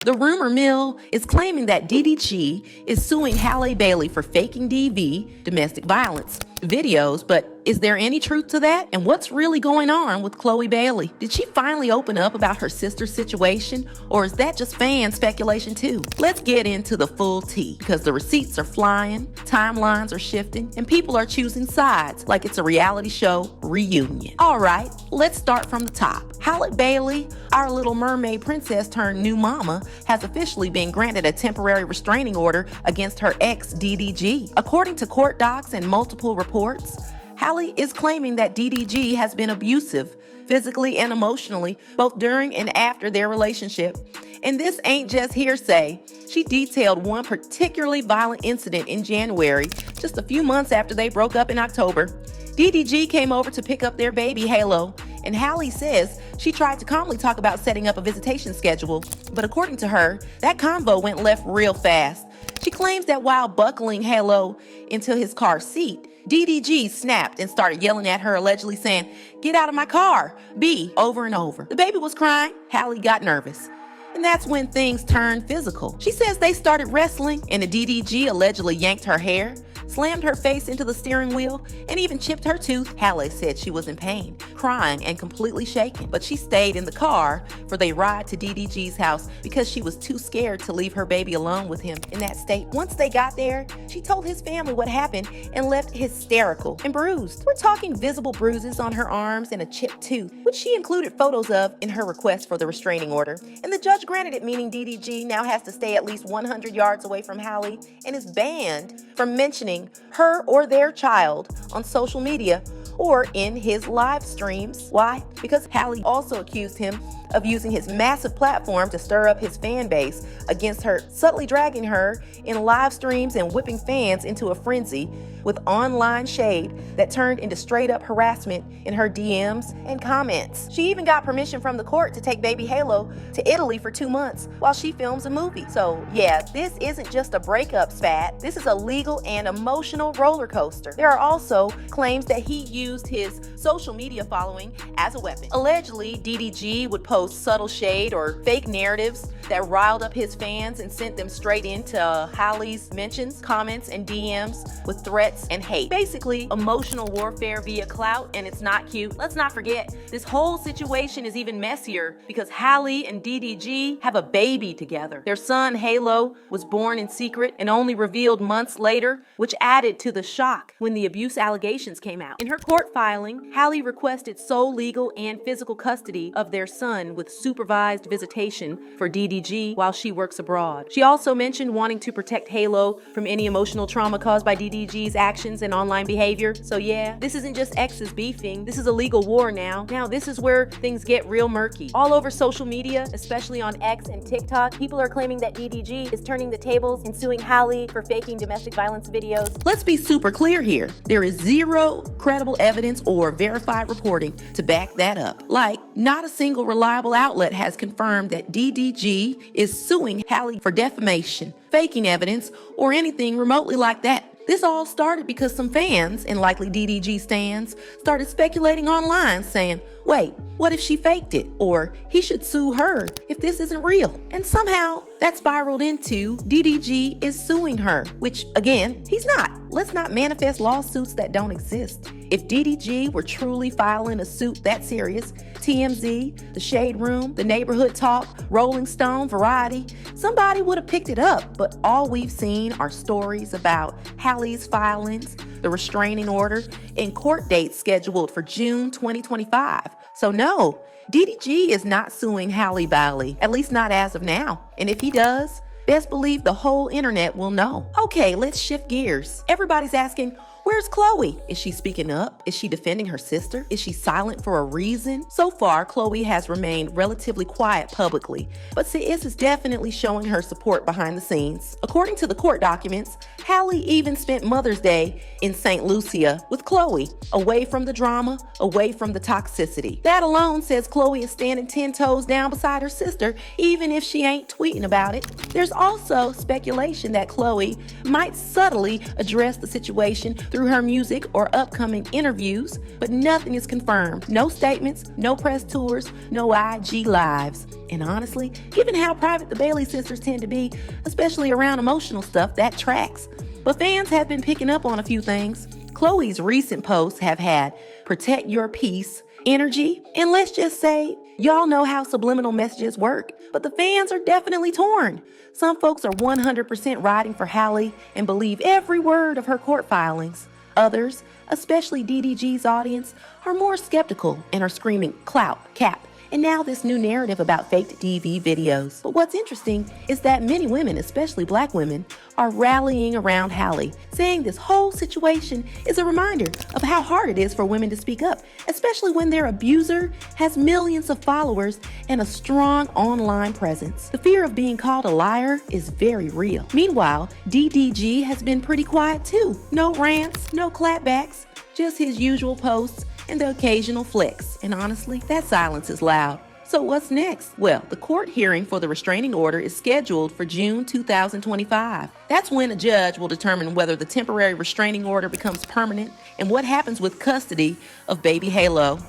The rumor mill is claiming that DDG is suing Halle Bailey for faking DV, domestic violence, videos, but is there any truth to that? And what's really going on with Khloe Bailey? Did she finally open up about her sister's situation, or is that just fan speculation too? Let's get into the full tea, because the receipts are flying, timelines are shifting, and people are choosing sides like it's a reality show reunion. All right, let's start from the top. Halle Bailey, our Little Mermaid princess turned new mama, has officially been granted a temporary restraining order against her ex DDG. According to court docs and multiple reports, Halle is claiming that DDG has been abusive, physically and emotionally, both during and after their relationship. And this ain't just hearsay. She detailed one particularly violent incident in January, just a few months after they broke up in October. DDG came over to pick up their baby, Halo, and Halle says she tried to calmly talk about setting up a visitation schedule, but according to her, that convo went left real fast. She claims that while buckling Halo into his car seat, DDG snapped and started yelling at her, allegedly saying, "Get out of my car, B," over and over. The baby was crying. Halle got nervous. And that's when things turned physical. She says they started wrestling, and the DDG allegedly yanked her hair, slammed her face into the steering wheel, and even chipped her tooth. Halle said she was in pain, crying, and completely shaken. But she stayed in the car for their ride to DDG's house because she was too scared to leave her baby alone with him in that state. Once they got there, she told his family what happened and left hysterical and bruised. We're talking visible bruises on her arms and a chipped tooth, which she included photos of in her request for the restraining order. And the judge granted it, meaning DDG now has to stay at least 100 yards away from Halle and is banned from mentioning her or their child on social media or in his live streams. Why? Because Halle also accused him of using his massive platform to stir up his fan base against her, subtly dragging her in live streams and whipping fans into a frenzy with online shade that turned into straight up harassment in her DMs and comments. She even got permission from the court to take baby Halo to Italy for 2 months while she films a movie. So yeah, this isn't just a breakup spat. This is a legal and emotional roller coaster. There are also claims that he used his social media following as a weapon. Allegedly, DDG would post subtle shade or fake narratives that riled up his fans and sent them straight into Halle's mentions, comments, and DMs with threats and hate. Basically, emotional warfare via clout, and it's not cute. Let's not forget, this whole situation is even messier because Halle and DDG have a baby together. Their son, Halo, was born in secret and only revealed months later, which added to the shock when the abuse allegations came out. In her court filing, Halle requested sole legal and physical custody of their son with supervised visitation for DDG while she works abroad. She also mentioned wanting to protect Halo from any emotional trauma caused by DDG's actions and online behavior. So yeah, this isn't just exes beefing, this is a legal war now. Now this is where things get real murky. All over social media, especially on X and TikTok, people are claiming that DDG is turning the tables and suing Halle for faking domestic violence videos. Let's be super clear here. There is zero credible evidence or verified reporting to back that up. Like, not a single reliable outlet has confirmed that DDG is suing Halle for defamation, faking evidence, or anything remotely like that. This all started because some fans, and likely DDG stans, started speculating online saying, wait, what if she faked it? Or he should sue her if this isn't real. And somehow that spiraled into DDG is suing her, which again, he's not. Let's not manifest lawsuits that don't exist. If DDG were truly filing a suit that serious, TMZ, The Shade Room, The Neighborhood Talk, Rolling Stone, Variety, somebody would have picked it up. But all we've seen are stories about Halle's filings, the restraining order, and court dates scheduled for June 2025. So no, DDG is not suing Halle Bailey, at least not as of now. And if he does, best believe the whole internet will know. Okay, let's shift gears. Everybody's asking, where's Khloe? Is she speaking up? Is she defending her sister? Is she silent for a reason? So far, Khloe has remained relatively quiet publicly, but Sis is definitely showing her support behind the scenes. According to the court documents, Halle even spent Mother's Day in St. Lucia with Khloe, away from the drama, away from the toxicity. That alone says Khloe is standing 10 toes down beside her sister, even if she ain't tweeting about it. There's also speculation that Khloe might subtly address the situation through her music or upcoming interviews, but nothing is confirmed. No statements, no press tours, no IG lives. And honestly, given how private the Bailey sisters tend to be, especially around emotional stuff, that tracks. But fans have been picking up on a few things. Khloe's recent posts have had protect your peace energy, and let's just say, y'all know how subliminal messages work, but the fans are definitely torn. Some folks are 100% riding for Halle and believe every word of her court filings. Others, especially DDG's audience, are more skeptical and are screaming clout, cap, and now this new narrative about faked DV videos. But what's interesting is that many women, especially black women, are rallying around Halle, saying this whole situation is a reminder of how hard it is for women to speak up, especially when their abuser has millions of followers and a strong online presence. The fear of being called a liar is very real. Meanwhile, DDG has been pretty quiet too. No rants, no clapbacks, just his usual posts and the occasional flex. And honestly, that silence is loud. So what's next? Well, the court hearing for the restraining order is scheduled for June 2025. That's when a judge will determine whether the temporary restraining order becomes permanent and what happens with custody of baby Halo.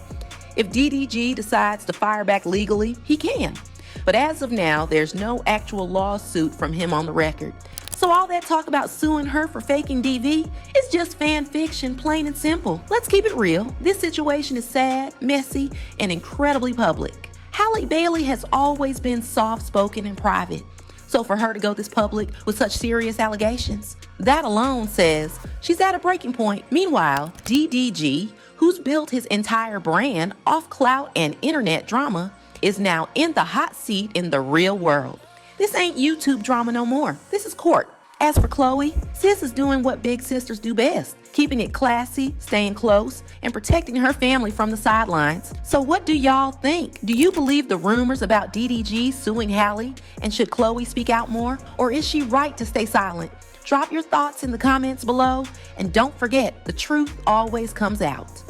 If DDG decides to fire back legally, he can. But as of now, there's no actual lawsuit from him on the record. So all that talk about suing her for faking DV is just fan fiction, plain and simple. Let's keep it real. This situation is sad, messy, and incredibly public. Halle Bailey has always been soft-spoken and private. So for her to go this public with such serious allegations, that alone says she's at a breaking point. Meanwhile, DDG, who's built his entire brand off clout and internet drama, is now in the hot seat in the real world. This ain't YouTube drama no more. This is court. As for Khloe, sis is doing what big sisters do best, keeping it classy, staying close, and protecting her family from the sidelines. So what do y'all think? Do you believe the rumors about DDG suing Halle? And should Khloe speak out more? Or is she right to stay silent? Drop your thoughts in the comments below. And don't forget, the truth always comes out.